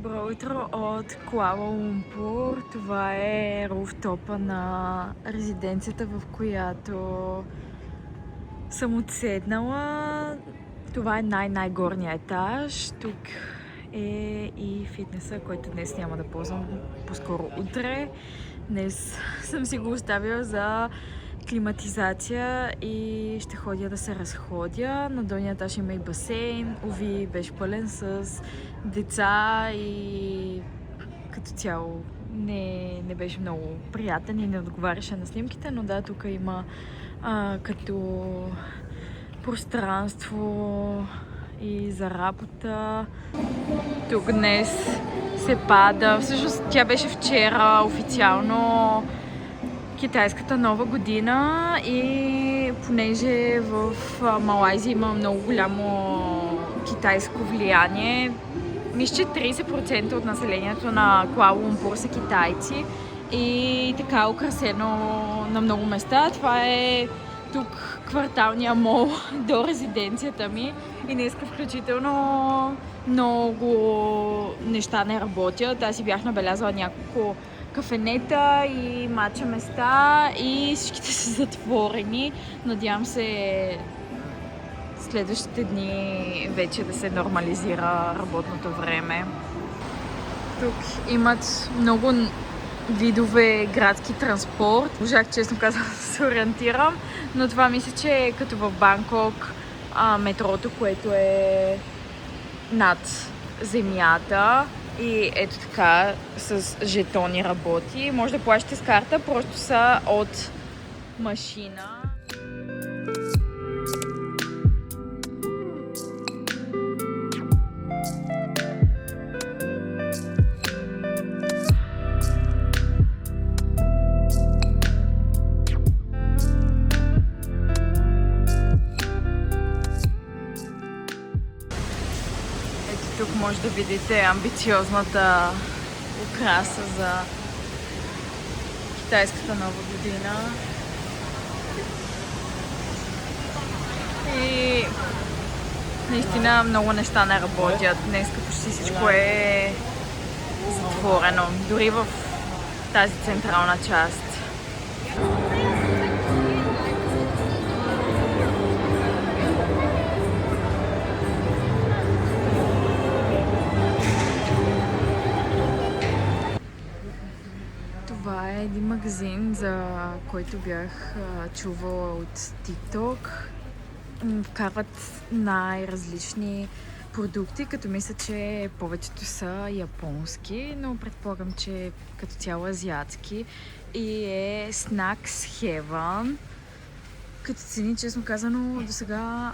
Добро утро от Куала Лумпур. Това е руфтопа на резиденцията, в която съм отседнала. Това е най-горния етаж. Тук е и фитнеса, който днес няма да ползвам, по-скоро утре. Днес съм си го оставила за климатизация и ще ходя да се разходя. На долния етаж има и басейн. Уви, беше пълен с деца и като цяло не беше много приятен и не отговаряше на снимките, но да, тук има като пространство и за работа. Тук днес се пада. Всъщност тя беше вчера официално китайската нова година и понеже в Малайзия има много голямо китайско влияние, мисля, че 30% от населението на Куала Лумпур са китайци и така е украсено на много места. Това е тук кварталния мол до резиденцията ми и днеска включително много неща не работят. Аз си бях набелязала няколко кафенета и матча места и всичките са затворени. Надявам се следващите дни вече да се нормализира работното време. Тук имат много видове градски транспорт. Можах, честно казвам, да се ориентирам, но това мисля, че е като в Банкок метрото, което е над земята. И ето така, с жетони работи. Може да плащате с карта, просто са от машина. Тук може да видите амбициозната украса за китайската нова година. И наистина много неща не работят. Днес почти всичко е затворено. Дори в тази централна част. Това е един магазин, за който бях чувала от TikTok. Вкарват най-различни продукти, като мисля, че повечето са японски, но предполагам, че като цяло азиатски. И е Snacks Heaven. Като цени, честно казано, до сега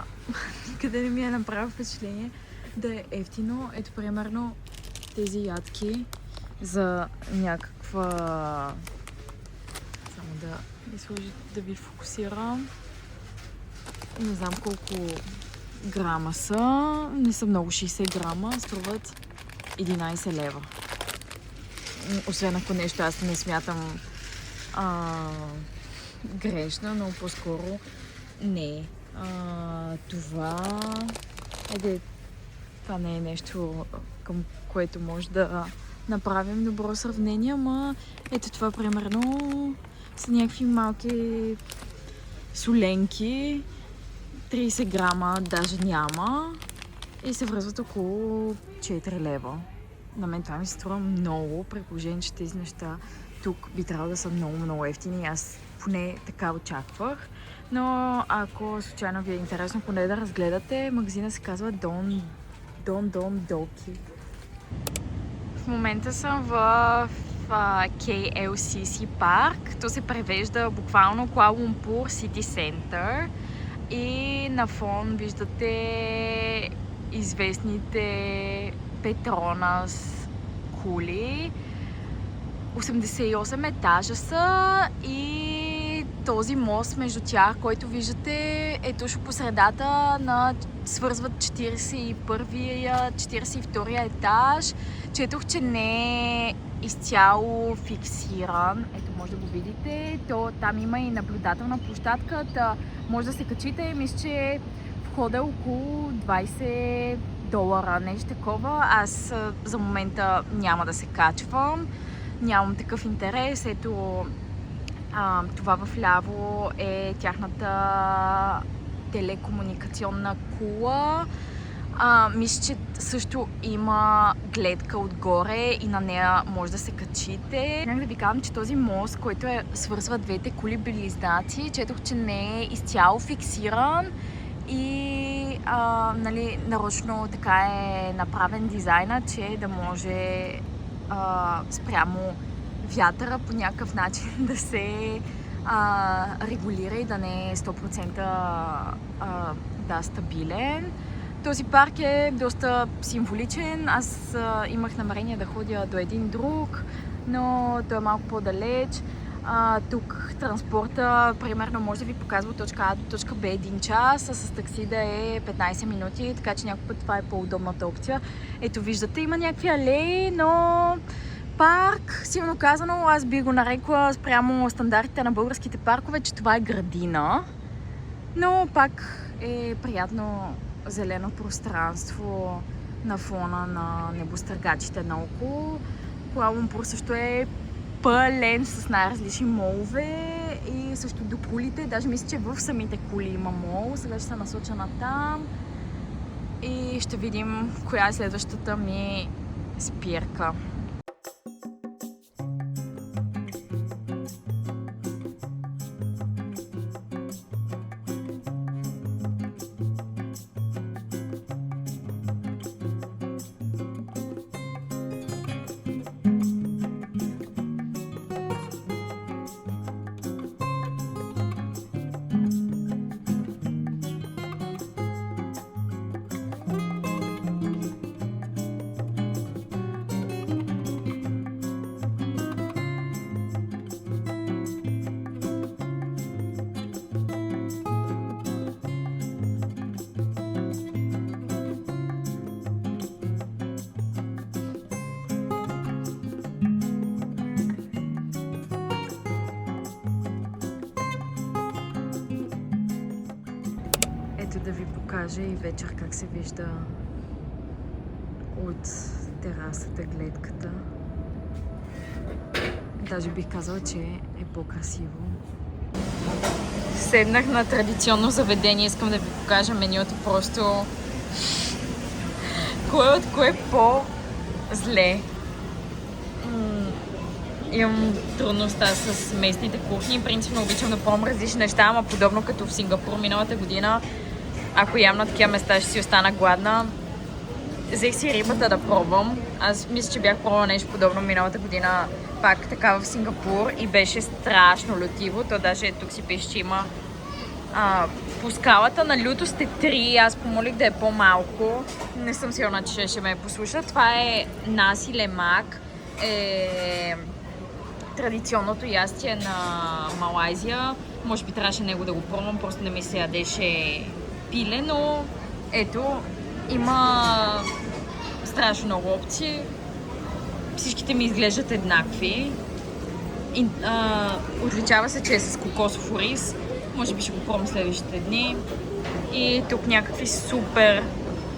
никъде не ми е направил впечатление да е ефтино. Ето, примерно, тези ядки за някаква... Само да изложи, да ви фокусирам. Не знам колко грама са. Не са много, 60 грама. Струват 11 лева. Освен ако нещо аз не смятам грешно, но по-скоро не. Това не е нещо, към което може да направим добро сравнение, ама ето това примерно са някакви малки соленки, 30 грама даже няма и се връзват около 4 лева. На мен това ми се струва много, при положение, че тези неща тук би трябвало да са много ефтини. Аз поне така очаквах. Но ако случайно ви е интересно, поне да разгледате, магазина се казва Don Doki. В момента съм в KLCC парк. То се превежда буквално Куала Лумпур Сити Център. И на фон виждате известните Петронас кули. 88 етажа са и този мост между тях, който виждате, е точно по средата на свързват 41-я, 42-я етаж. Четох, че не е изцяло фиксиран. Ето, може да го видите. Там има и наблюдателна площадка. Може да се качите. Мисля, че входа е около $20 $10, нещо такова. Аз за момента няма да се качвам. Нямам такъв интерес. Ето, това в ляво е тяхната телекомуникационна кула. Мисля, че също има гледка отгоре и на нея може да се качите. Нека да ви казвам, че този мост, който свързва двете кули близнаци, четох, че не е изцяло фиксиран и нали, нарочно така е направен дизайна, че да може спрямо вятъра по някакъв начин да се регулира и да не е 100% стабилен. Този парк е доста символичен. Аз имах намерение да ходя до един друг, но той е малко по-далеч. Тук транспорта, примерно, може да ви показва от точка А до точка Б 1 час, а с такси да е 15 минути, така че някой път това е по-удобната опция. Ето виждате, има някакви алеи, но парк, силно казано, аз би го нарекла спрямо стандартите на българските паркове, че това е градина, но пак е приятно зелено пространство на фона на небостъргачите наоколо. Куала Лумпур също е пълен с най-различни молове и също до кулите. Даже мисля, че в самите кули има мол. Сега ще се насоча на там и ще видим коя е следващата ми спирка. Да ви покажа и вечер как се вижда от терасата гледката. Даже бих казала, че е по-красиво. Седнах на традиционно заведение, искам да ви покажа менюто, просто кое е по-зле. Имам трудността с местните кухни, принципно обичам да пробвам различни неща, ама подобно като в Сингапур миналата година. Ако ям на такива места, ще си остана гладна. Взех си рибата да пробвам. Аз мисля, че бях пробвала нещо подобно миналата година, пак така в Сингапур, и беше страшно лютиво. То даже тук си пише, че има по скалата на лютост е 3. Аз помолих да е по-малко. Не съм сигурна, че ще ме послуша. Това е наси лемак. Традиционното ястие на Малайзия. Може би трябваше него да го пробвам, просто не ми се ядеше пиле, но ето, има страшно много опции. Всичките ми изглеждат еднакви. Отличава се, че е с кокосов ориз. Може би ще го пробвам следващите дни. И тук някакви супер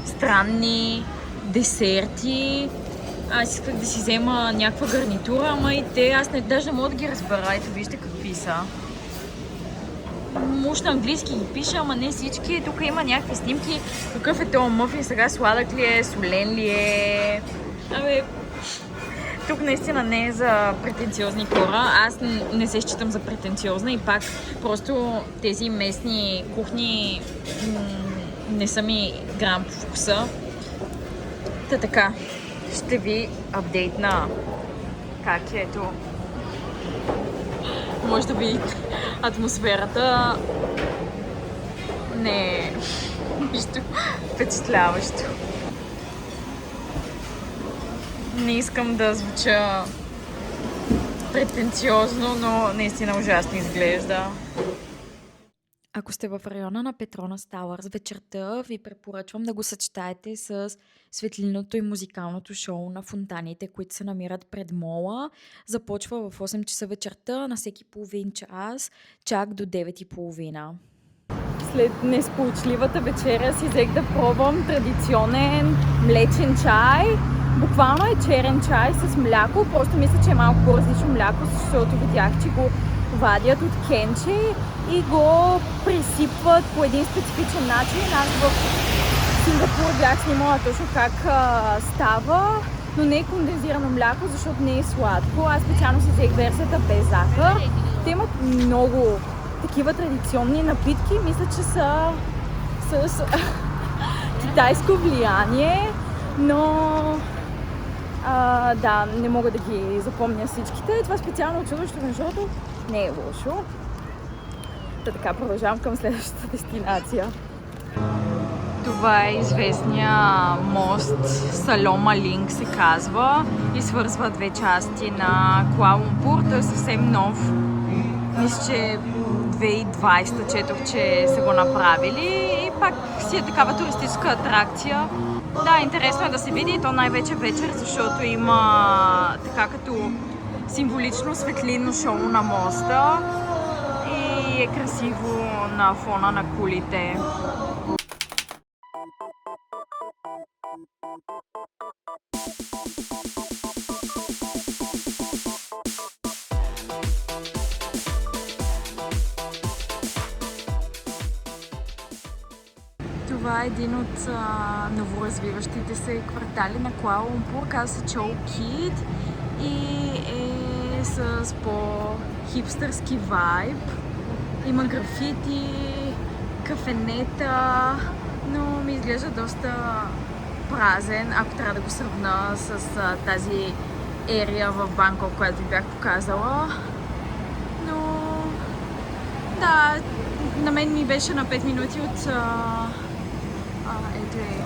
странни десерти. Аз исках да си взема някаква гарнитура, ама и те, аз даже не мога да ги разбера. Ето вижте какви са. Муж на английски ги пише, ама не всички. Тук има някакви снимки. Какъв е този мъфин сега? Сладък ли е? Солен ли е? Тук наистина не е за претенциозни хора. Аз не се считам за претенциозна и пак просто тези местни кухни не са ми грам по вкуса. Та така, ще ви апдейтна как е. Ето. Може да видите атмосферата. Не е нищо впечатляващо. Не искам да звуча претенциозно, но наистина ужасно изглежда. Ако сте в района на Петронас Тауърс вечерта, ви препоръчвам да го съчетаете с светлинното и музикалното шоу на фонтаните, които се намират пред мола. Започва в 8 часа вечерта на всеки половин час, чак до 9:30. След несполучливата вечеря си взех да пробвам традиционен млечен чай. Буквално е черен чай с мляко, просто мисля, че е малко по-различно мляко, защото видях, че го вадят от кенче и го присипват по един специфичен начин. Аз в Сингапур бях снимала точно как става, но не е кондензирано мляко, защото не е сладко. Аз специално си взех версията без захар. Те имат много такива традиционни напитки, мисля, че са с китайско влияние, но да, не мога да ги запомня всичките. Това специално учудващо, защото не е лошо. Така продължавам към следващата дестинация. Това е известния мост Салома Линк се казва и свързва две части на Куала Лумпур. Той е съвсем нов. Мисля, че 2020 четох, че са го направили и пак си е такава туристическа атракция. Да, интересно е да се види и то най-вече вечер, защото има така като символично светлинно шоу на моста и е красиво на фона на кулите. Това е един от новоразвиващите се квартали на Куала Лумпур, казва се Чоу Кит и е с по-хипстърски вайб. Има графити, кафенета, но ми изглежда доста празен, ако трябва да го сравна с тази ерия в Банкок, която ви бях показала. Но да, на мен ми беше на 5 минути от ето е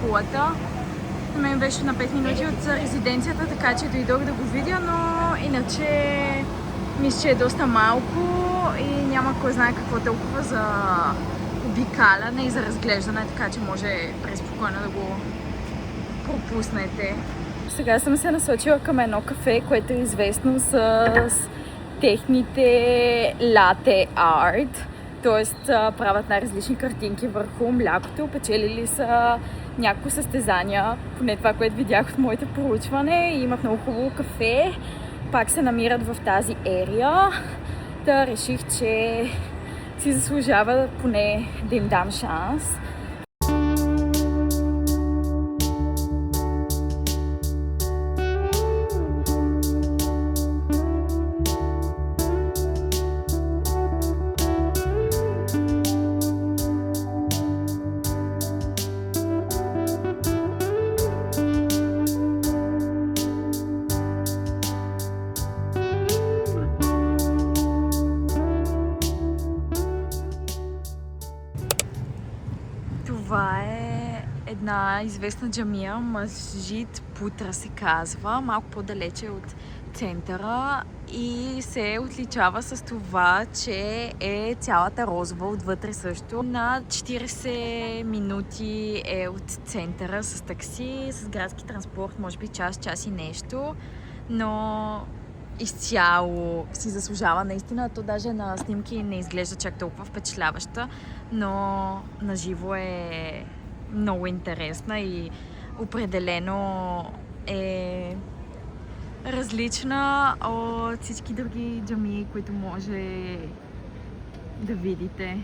кулата. На мен беше на 5 минути от резиденцията, така че дойдох да го видя, но иначе мисля, че е доста малко и няма кой знае какво толкова за обикаляне и за разглеждане, така че може преспокойно да го пропуснете. Сега съм се насочила към едно кафе, което е известно с техните лате арт, т.е. правят най-различни картинки върху млякото. Печелили са няколко състезания, поне това, което видях от моите проучване. Имат много хубаво кафе, пак се намират в тази ерия. Та реших, че си заслужава поне да им дам шанс. Това е една известна джамия, Масджид Путра се казва, малко по-далече от центъра и се отличава с това, че е цялата розова отвътре също. На 40 минути е от центъра с такси, с градски транспорт, може би час и нещо, но изцяло си заслужава наистина. То даже на снимки не изглежда чак толкова впечатляваща, но на живо е много интересна и определено е различна от всички други джамии, които може да видите.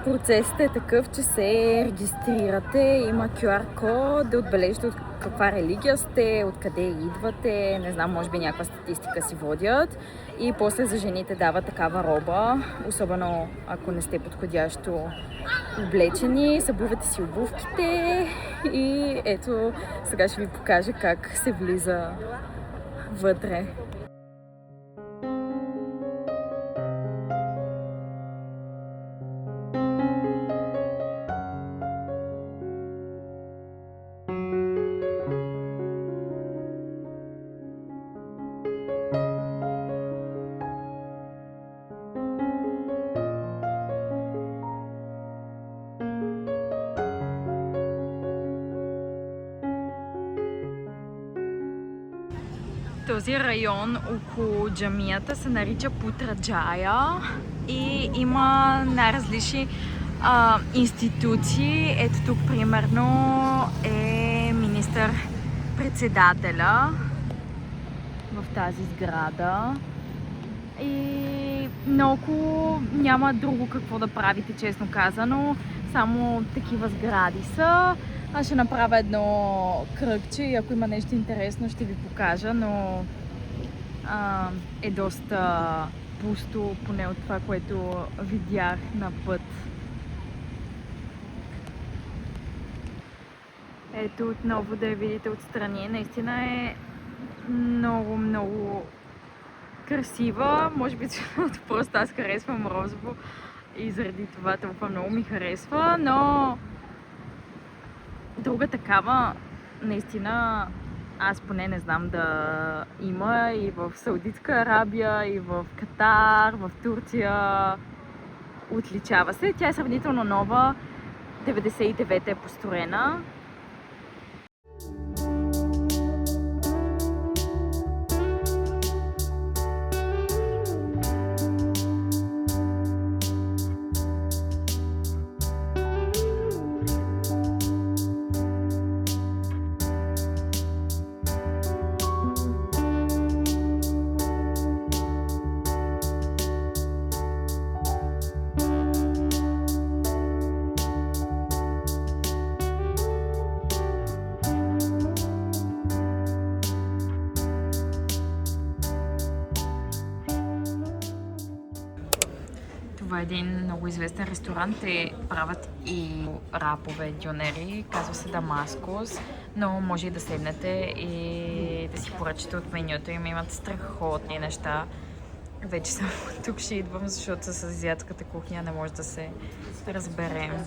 Процесът е такъв, че се регистрирате, има QR код, да отбележите от каква религия сте, откъде идвате, не знам, може би някаква статистика си водят и после за жените дават такава роба, особено ако не сте подходящо облечени, събувате си обувките и ето сега ще ви покажа как се влиза вътре. Този район около джамията се нарича Путраджая и има най-различни институции. Ето тук примерно е министър-председателя в тази сграда. И много няма друго какво да правите, честно казано. Само такива сгради са. Аз ще направя едно кръгче и ако има нещо интересно ще ви покажа, но е доста пусто, поне от това, което видях на път. Ето отново да я видите отстрани. Наистина е много красива. Може би просто аз харесвам розово и заради това толкова много ми харесва, но друга такава наистина аз поне не знам да има и в Саудитска Арабия, и в Катар, в Турция. Отличава се. Тя е сравнително нова. 99 е построена. Това е един много известен ресторант. Те правят и рапове, дюнери. Казва се Дамаскус, но може и да седнете и да си поръчате от менюто. Имат страхотни неща. Вече само тук ще идвам, защото с азиатската кухня не може да се разберем.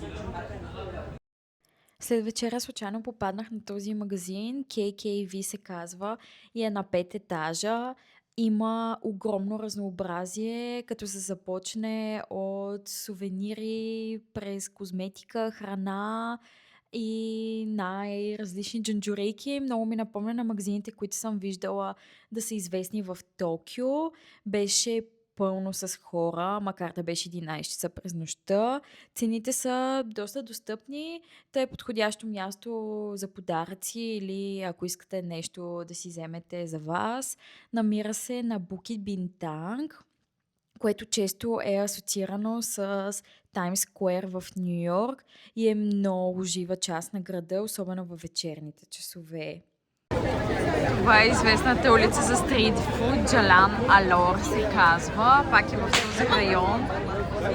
След вечера случайно попаднах на този магазин, KKV се казва, и е на 5 етажа. Има огромно разнообразие, като се започне от сувенири, през козметика, храна и най-различни джанджурейки. Много ми напомня на магазините, които съм виждала да са известни в Токио. Беше пълно с хора, макар да беше 11 часа през нощта. Цените са доста достъпни. Та е подходящо място за подаръци или ако искате нещо да си вземете за вас. Намира се на Bukit Bintang, което често е асоциирано с Таймс Скуер в Ню Йорк и е много жива част на града, особено във вечерните часове. Това е известната улица за стритфуд, Джалан Алор се казва, пак е в този район.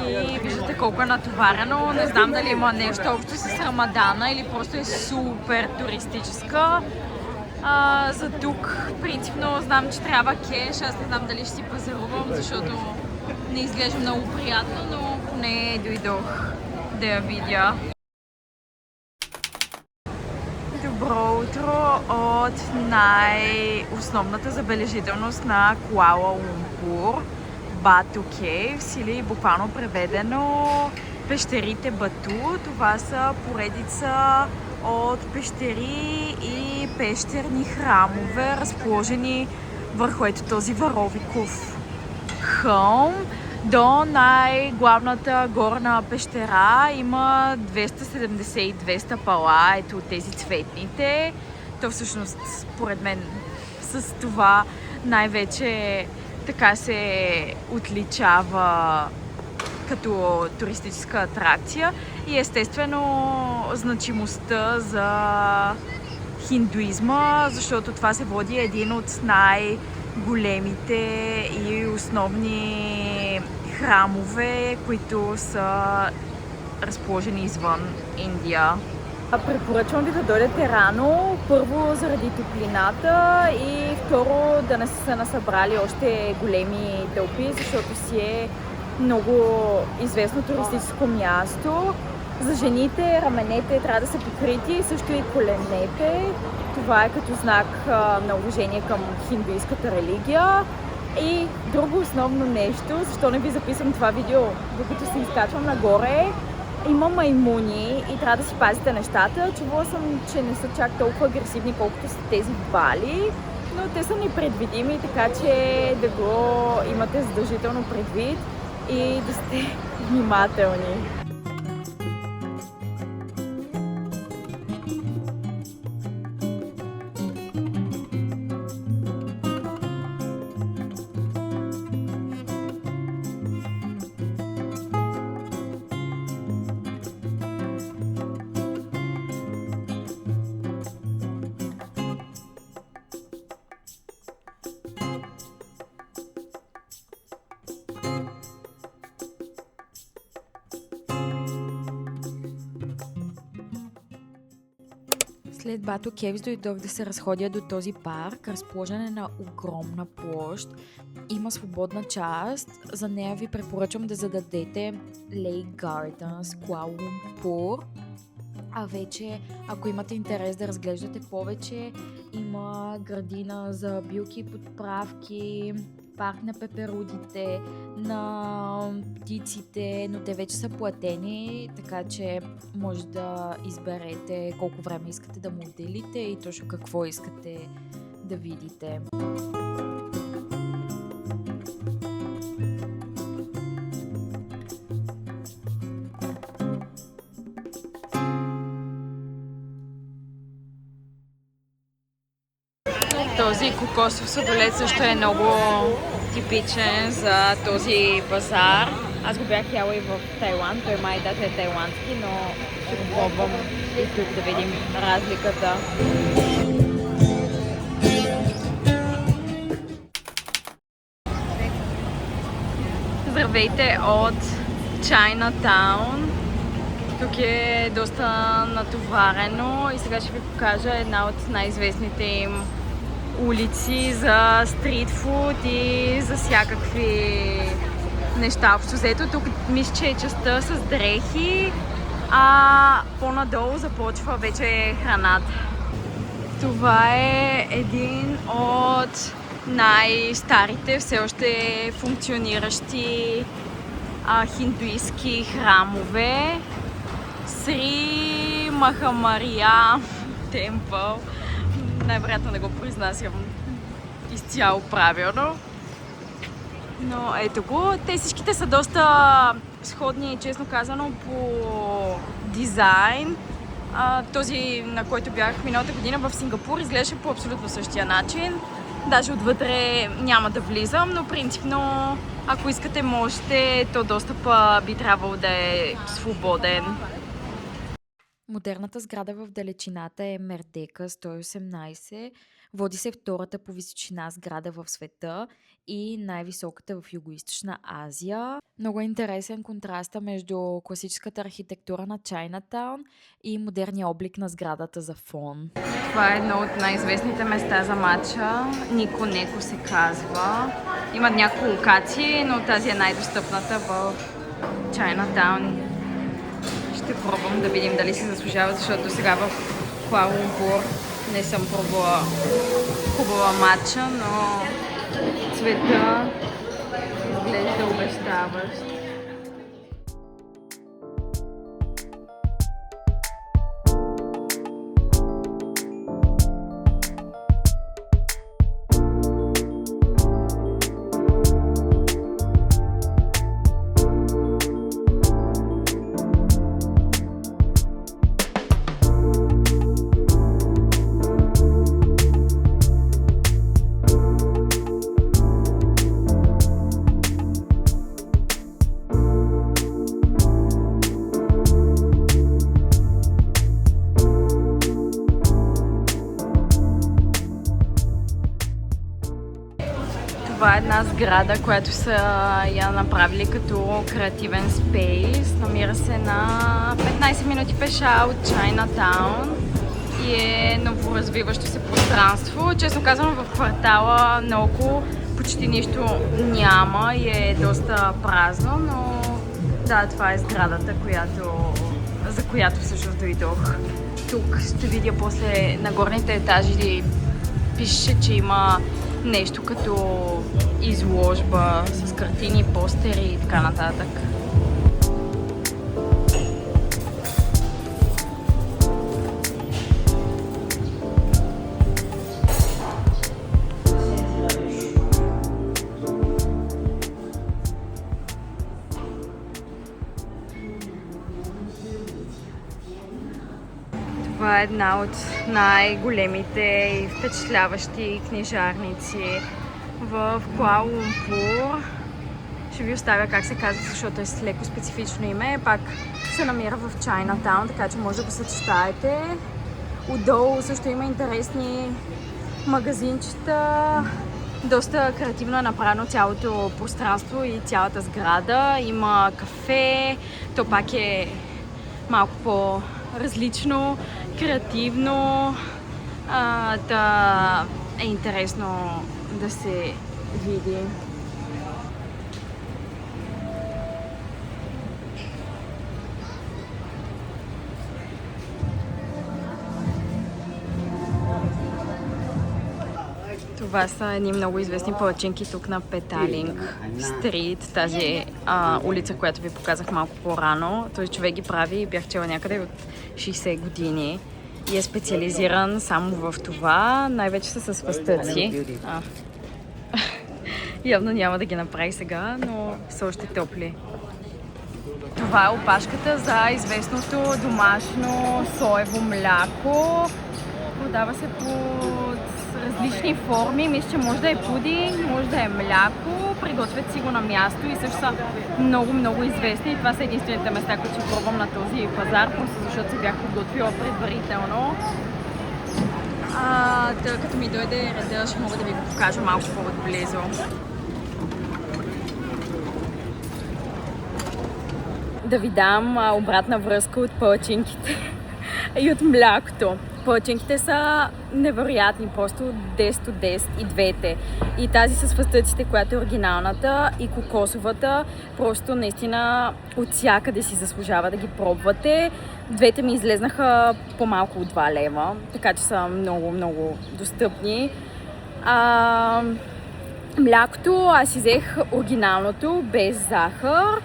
И виждате колко е натоварено. Не знам дали има нещо общо с Рамадана или просто е супер туристическа. За тук, принципно, знам, че трябва кеш. Аз не знам дали ще си пазарувам, защото не изглежда много приятно, но поне дойдох да я видя. Добро утро от най-основната забележителност на Куала Лумпур, Бату Кейвс, или буквално преведено пещерите Бату. Това са поредица от пещери и пещерни храмове, разположени върху ето този варовиков хълм. До най-главната горна пещера има 272 стъпала, ето тези цветните. То всъщност, според мен, с това най-вече така се отличава като туристическа атракция и естествено значимостта за хиндуизма, защото това се води един от най-големите и основни храмове, които са разположени извън Индия. Препоръчвам ви да дойдете рано, първо заради топлината и второ да не са насъбрали още големи тълпи, защото си е много известно туристическо място. За жените раменете трябва да са покрити, също и коленете. Това е като знак на уважение към хиндуистката религия. И друго основно нещо, защо не ви записвам това видео, докато се изкачвам нагоре, има маймуни и трябва да си пазите нещата. Чувала съм, че не са чак толкова агресивни, колкото са тези в Бали, но те са непредвидими, така че да го имате задължително предвид. и да сте внимателни. След Бато Кейвс дойдох да се разходя до този парк, разположен е на огромна площ. Има свободна част, за нея ви препоръчвам да зададете Lake Gardens, Куала Лумпур. А вече, ако имате интерес да разглеждате повече, има градина за билки и подправки, парк на пеперудите, на птиците, но те вече са платени, така че може да изберете колко време искате да му отделите и точно какво искате да видите. Този кокосов сладолед също е много типичен за този пазар. Аз го бях яла и в Тайланд, той май даже е тайландски, но ще го пробвам и тук да видим разликата. Здравейте от Chinatown. Тук е доста натоварено и сега ще ви покажа една от най-известните им улици за стритфуд и за всякакви неща. Общо взето тук мисля, че е частта с дрехи, а по-надолу започва вече храната. Това е един от най-старите, все още функциониращи хиндуистки храмове. Сри Махамария темпъл. Най-вероятно не го произнасям изцяло правилно. Но ето го. Те всичките са доста сходни, честно казано, по дизайн. Този, на който бях миналата година в Сингапур, изглеждаше по абсолютно същия начин. Даже отвътре няма да влизам, но принципно, ако искате, можете, то достъпа би трябвало да е свободен. Модерната сграда в далечината е Мердека 118. Води се втората по височина сграда в света и най-високата в Югоизточна Азия. Много е интересен контраста между класическата архитектура на Chinatown и модерния облик на сградата за фон. Това е едно от най-известните места за матча. Нико Неко се казва. Има няколко локации, но тази е най-достъпната в Chinatown. Ще пробвам да видим дали се заслужава, защото сега в Куала Лумпур не съм пробвала хубава матча, но цвета изглежда обещаващ. Това е една сграда, която са я направили като креативен спейс. Намира се на 15 минути пеша от Chinatown и е новоразвиващо се пространство. Честно казвам, в квартала наоколо почти нищо няма и е доста празно, но да, това е сградата, за която всъщност дойдох. Тук ще видя после на горните етажи, пише, че има нещо като изложба с картини, постери и така нататък. Това е една от най-големите и впечатляващи книжарници в Куала Лумпур. Ще ви оставя как се казва, защото е с леко специфично име. Пак се намира в Чайнатаун, така че може да го съчетаете. Отдолу също има интересни магазинчета. Доста креативно е направено цялото пространство и цялата сграда. Има кафе, то пак е малко по-различно, креативно. Да е интересно да се види. Това са едни много известни палачинки тук на Петалинг Стрит, тази улица, която ви показах малко по-рано. Този човек ги прави, бях чела някъде от 60 години и е специализиран само в това. Най-вече са с фъстъци. Явно няма да ги направи сега, но са още топли. Това е опашката за известното домашно соево мляко. Продава се под различни форми. Мисля, че може да е пудинг, може да е мляко. Приготвят си го на място и също са много известни. Това са единствените места, които ще пробвам на този пазар, просто защото се бях подготвила предварително. Като ми дойде реда, ще мога да ви го покажа малко по-отблизо. Да ви дам обратна връзка от палачинките и от млякото. Палачинките са невероятни, просто 10 от 10 и двете. И тази с фъстъците, която е оригиналната, и кокосовата, просто наистина от всякъде си заслужава да ги пробвате. Двете ми излезнаха по-малко от 2 лева, така че са много достъпни. Млякото аз взех оригиналното, без захар.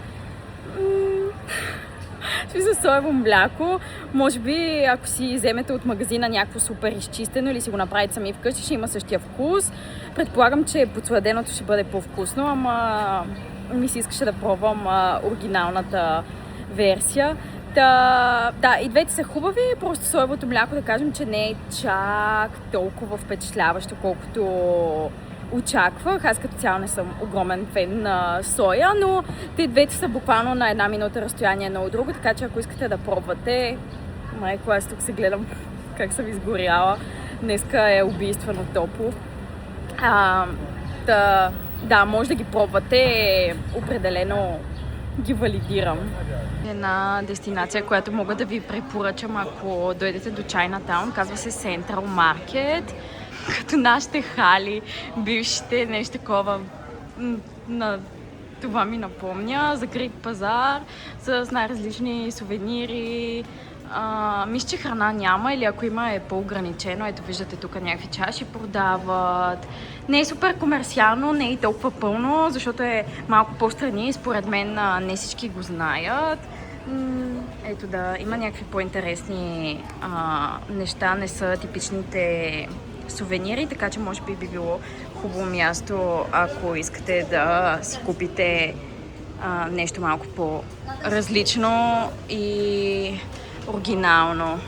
За соево мляко, може би ако си вземете от магазина някакво супер изчистено или си го направите сами вкъщи, ще има същия вкус. Предполагам, че подсладеното ще бъде по-вкусно, ама ми се искаше да пробвам оригиналната версия. Да, и двете са хубави, просто соевото мляко да кажем, че не е чак толкова впечатляващо, колкото очаквах. Аз като цяло не съм огромен фен на соя, но те двете са буквално на 1 минута разстояние едно от друго, така че ако искате да пробвате, майко, аз тук се гледам как съм изгоряла. Днеска е убийствено топло. Да, може да ги пробвате, определено ги валидирам. Една дестинация, която мога да ви препоръчам, ако дойдете до Чайнатаун, казва се Central Market. Като нашите хали, бившите, нещо такова, това ми напомня, закрит пазар с най-различни сувенири. Мисля, че храна няма или ако има е по-ограничено. Ето виждате тук някакви чаши продават. Не е супер комерциално, не е толкова пълно, защото е малко по-страни. Според мен не всички го знаят. Ето да, има някакви по-интересни неща, не са типичните сувенири, така че може би било хубаво място, ако искате да си купите нещо малко по-различно и оригинално.